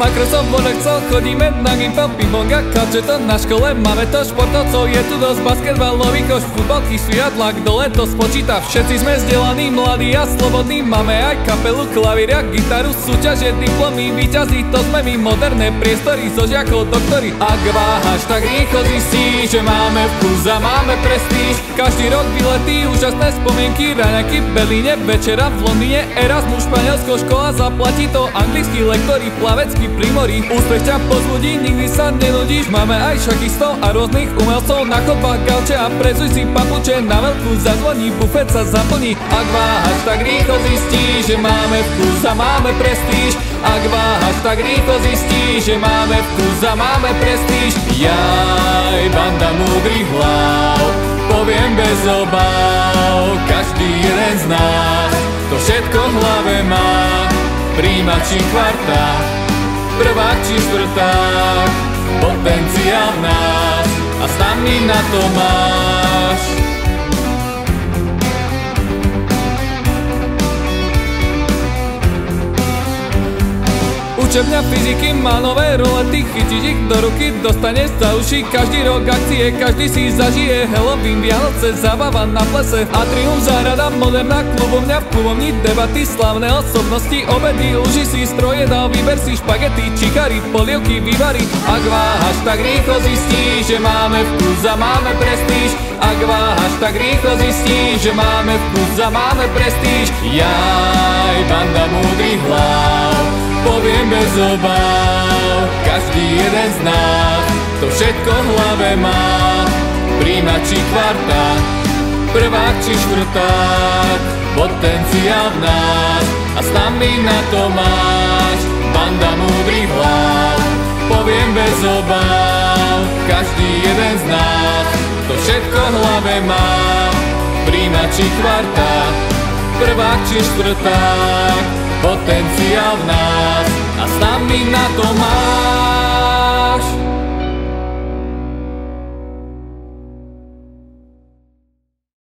Microsoft Word Excel, chodíme na Gimpel, ping-pong a kadžeto. Na škole máme to športovcov, je tu dosť basketbalový koš, futbalky, sviatlak, dole to spočíta. Všetci sme vzdelaní, mladí a slobodní, máme aj kapelu, klavír a gitaru, súťaže, diplomy, víťazí, to sme my, moderné priestory, zo žiakov doktori. Ak váhaš, tak rýchlo zistíš, že máme vkus a máme prestíž. Každý rok výlety, úžasné spomienky, raňaky v Berlíne, večera v Londýne, Erasmus, Španielsko, škola zaplatí to, anglickí lektori, plaveckí primorí. Úspech ťa pozbudí, nikdy sa nenudíš, máme aj šachistov a rôznych umelcov, na chodbách gauče a prezuj si papuče, na veľkú zazvoní, bufet sa zaplní. Ak váhaš, tak rýchlo zistíš, že máme vkus a máme prestíž. Ak váhaš, tak rýchlo zistíš, že máme vkus a máme prestíž. Jaj, banda múdrych hlav, poviem bez obáv, každý jeden z nás to všetko v hlave má. Príjmač či kvartát, prvák či štvrták, potenciál v nás a s nami na to máš. Učebňa fyziky má nové rolety, chytíš ich do ruky, dostaneš za uši. Každý rok akcie, každý si zažije Halloween, Vianoce, zábava na plese. Atrium, záhrada, moderná klubovňa, v klubovni debaty, slavné osobnosti, obedy, uži si stroje, dal výber si špagety, čikary, polievky, vývary. Ak váhaš, tak rýchlo zistíš, že máme vkus a máme prestíž. Ak váhaš, tak rýchlo zistíš, že máme vkus a máme prestíž. Jaj, banda múdrych hlav, poviem bez obáv, každý jeden z nás to všetko v hlave má. Príjmač či kvartát, prvák či štvrták, potenciál v nás a s nami na to máš. Banda múdrych hlav, poviem bez obáv, každý jeden z nás to všetko v hlave má. Príjmač či kvartát, prvák či štvrták, potenciál v nás a s nami na to má.